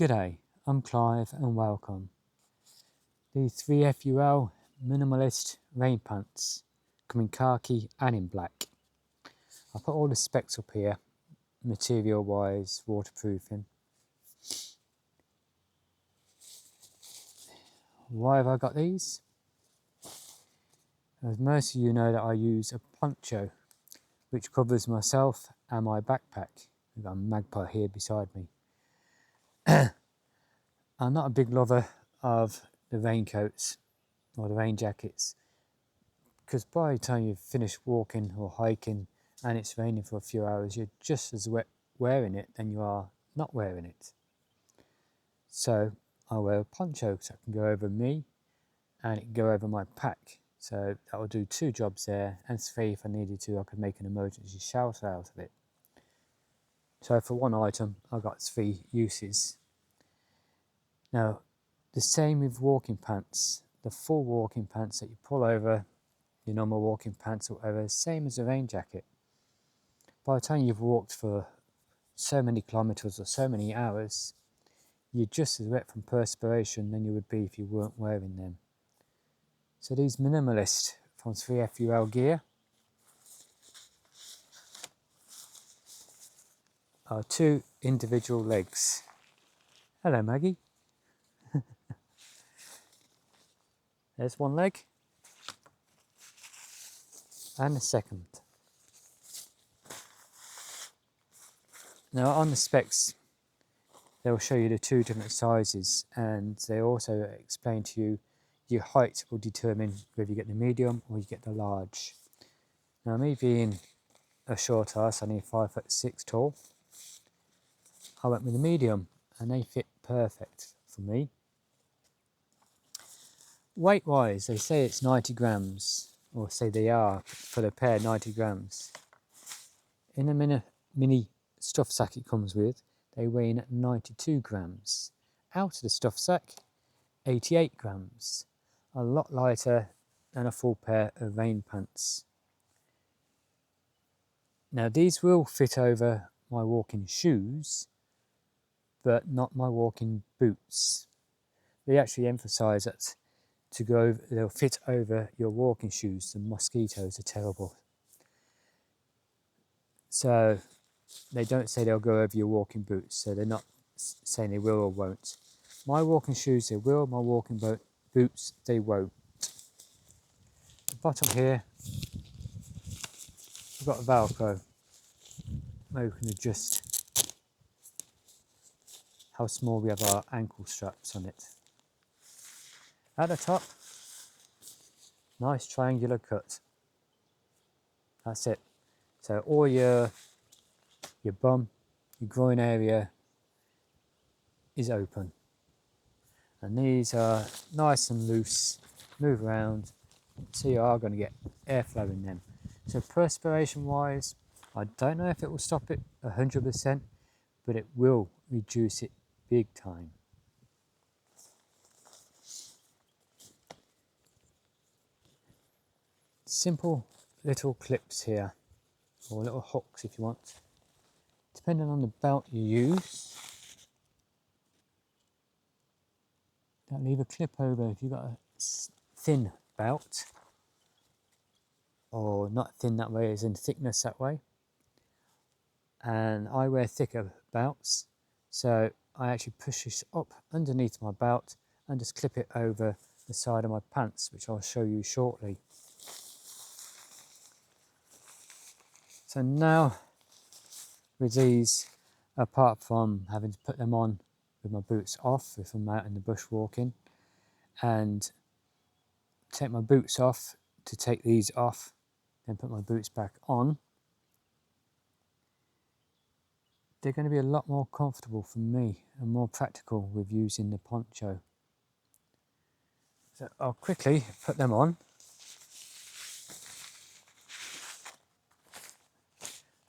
G'day, I'm Clive and welcome. These 3FUL Minimalist rain pants come in khaki and in black. I'll put all the specs up here, material wise, waterproofing. Why have I got these? As most of you know that I use a poncho which covers myself and my backpack. I've got a magpie here beside me. I'm not a big lover of the raincoats or the rain jackets because by the time you've finished walking or hiking and it's raining for a few hours, you're just as wet wearing it than you are not wearing it. So I wear a poncho so it can go over me and it can go over my pack. So that will do two jobs there, and three, if I needed to, I could make an emergency shelter out of it. So for one item, I've got three uses. Now, the same with walking pants. The full walking pants that you pull over your normal walking pants or whatever, same as a rain jacket. By the time you've walked for so many kilometers or so many hours, you're just as wet from perspiration than you would be if you weren't wearing them. So these Minimalist from 3FULgear are two individual legs. Hello Maggie. There's one leg and the second. Now on the specs they'll show you the two different sizes, and they also explain to you your height will determine whether you get the medium or you get the large. Now me being a short ass, only 5'6" tall, I went with the medium and they fit perfect for me. Weight wise, they say it's 90 grams, or say they are for the pair 90 grams. In the mini stuff sack it comes with, they weigh in at 92 grams. Out of the stuff sack, 88 grams. A lot lighter than a full pair of rain pants. Now these will fit over my walking shoes, but not my walking boots. They actually emphasise that they'll fit over your walking shoes. The mosquitoes are terrible. So they don't say they'll go over your walking boots, so they're not saying they will or won't. My walking shoes they will, my walking boots they won't. The bottom here, we've got a Velcro where we can adjust how small we have our ankle straps on it. At the top, nice triangular cut. That's it. So all your bum, your groin area is open. And these are nice and loose, move around, so you are going to get airflow in them. So perspiration wise, I don't know if it will stop it 100%, but it will reduce it big time. Simple little clips here, or little hooks if you want, depending on the belt you use. Don't leave a clip over if you've got a thin belt, or not thin that way as in thickness that way. And I wear thicker belts, so I actually push this up underneath my belt and just clip it over the side of my pants, which I'll show you shortly. So now with these, apart from having to put them on with my boots off if I'm out in the bush walking, and take my boots off to take these off, then put my boots back on, they're going to be a lot more comfortable for me and more practical with using the poncho. So I'll quickly put them on.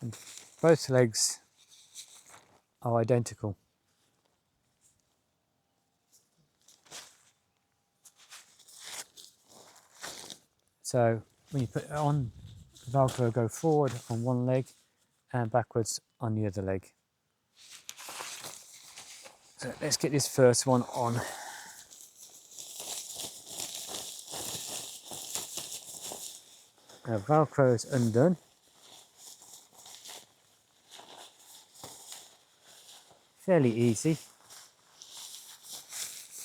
And both legs are identical. So when you put it on, the Velcro will go forward on one leg and backwards on the other leg. So let's get this first one on. Now Velcro is undone. Fairly easy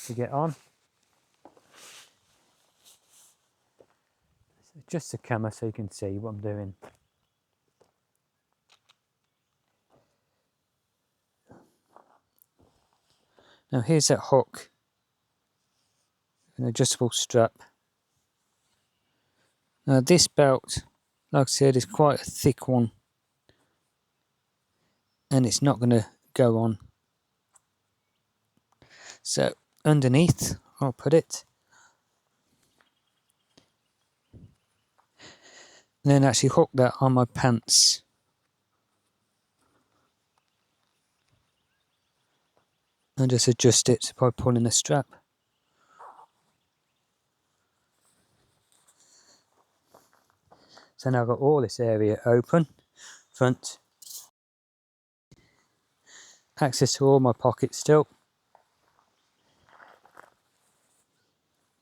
to get on. So just a camera so you can see what I'm doing. Now here's that hook, an adjustable strap. Now this belt, like I said, is quite a thick one and it's not going to go on. So underneath I'll put it. And then actually hook that on my pants. And just adjust it by pulling the strap. So now I've got all this area open, front. Access to all my pockets still.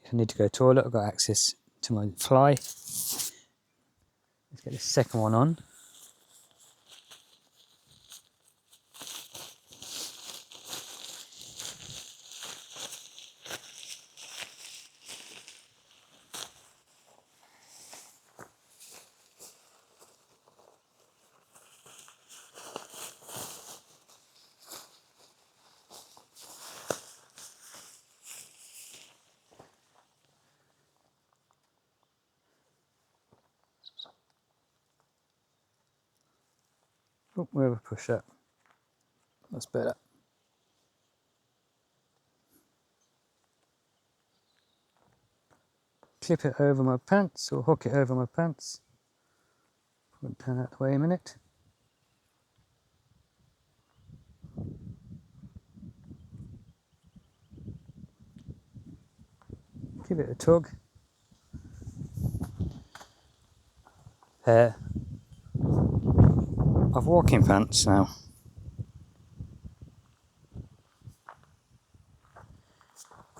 If I need to go to the toilet, I've got access to my fly. Let's get the second one on. Oh, where have I pushed that? That's better. Clip it over my pants or hook it over my pants. Put it down that way a minute. Give it a tug. Pair of walking pants now.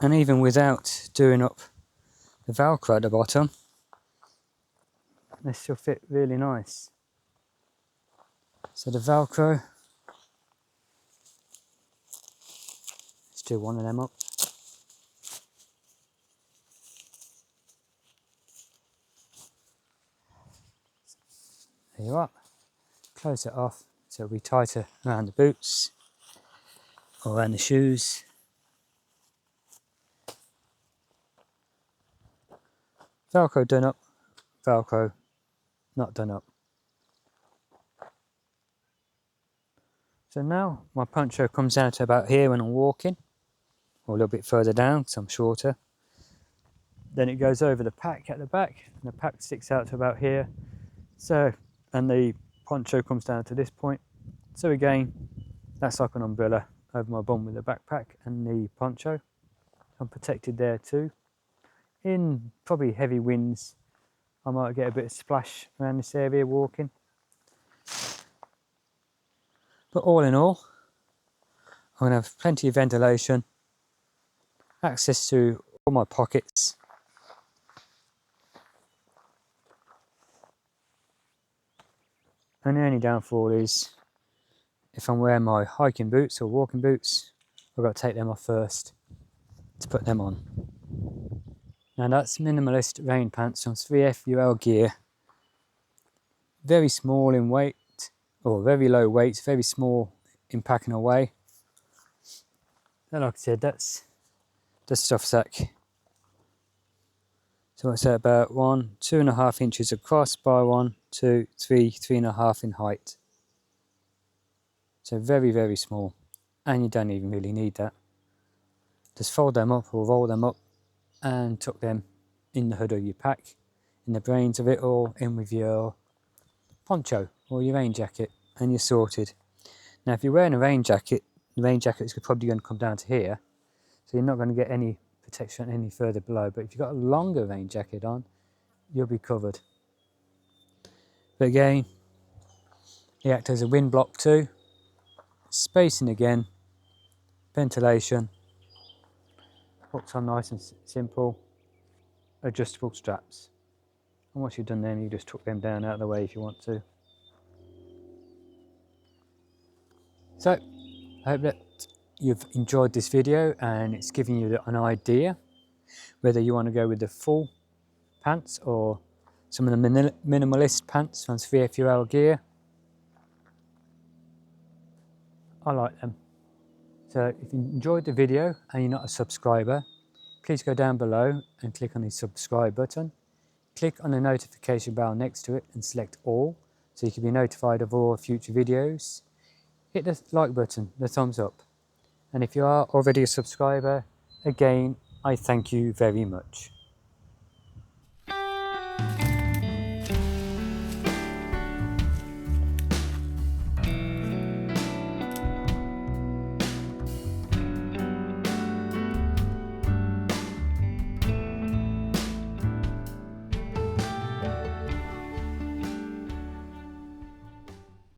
And even without doing up the Velcro at the bottom, they still fit really nice. So the Velcro, let's do one of them up. There you are. Close it off so it'll be tighter around the boots or around the shoes. Velcro done up, Velcro not done up. So now my poncho comes down to about here when I'm walking, or a little bit further down because I'm shorter. Then it goes over the pack at the back, and the pack sticks out to about here. So, and the poncho comes down to this point. So again, that's like an umbrella over my bum with the backpack and the poncho. I'm protected there too. In probably heavy winds, I might get a bit of splash around this area walking. But all in all, I'm going to have plenty of ventilation, access to all my pockets. And the only downfall is if I'm wearing my hiking boots or walking boots, I've got to take them off first to put them on. Now that's Minimalist rain pants from 3FULGear. Very small in weight, or very low weight, very small in packing away. And like I said, that's the stuff sack. So it's about 2.5 inches across by 3.5 in height. So very, very small. And you don't even really need that. Just fold them up or roll them up and tuck them in the hood of your pack, in the brains of it, or in with your poncho or your rain jacket, and you're sorted. Now if you're wearing a rain jacket, the rain jacket is probably going to come down to here, so you're not going to get any protection any further below. But if you've got a longer rain jacket on, you'll be covered. But again, it acts as a wind block too. Spacing again, ventilation, hooks on nice and simple, adjustable straps. And once you've done them, you just tuck them down out of the way if you want to. So, I hope that you've enjoyed this video and it's giving you an idea whether you want to go with the full pants or some of the minimalist pants from 3FULGear. I like them. So if you enjoyed the video and you're not a subscriber, please go down below and click on the subscribe button. Click on the notification bell next to it and select all so you can be notified of all future videos. Hit the like button, the thumbs up. And if you are already a subscriber, again, I thank you very much.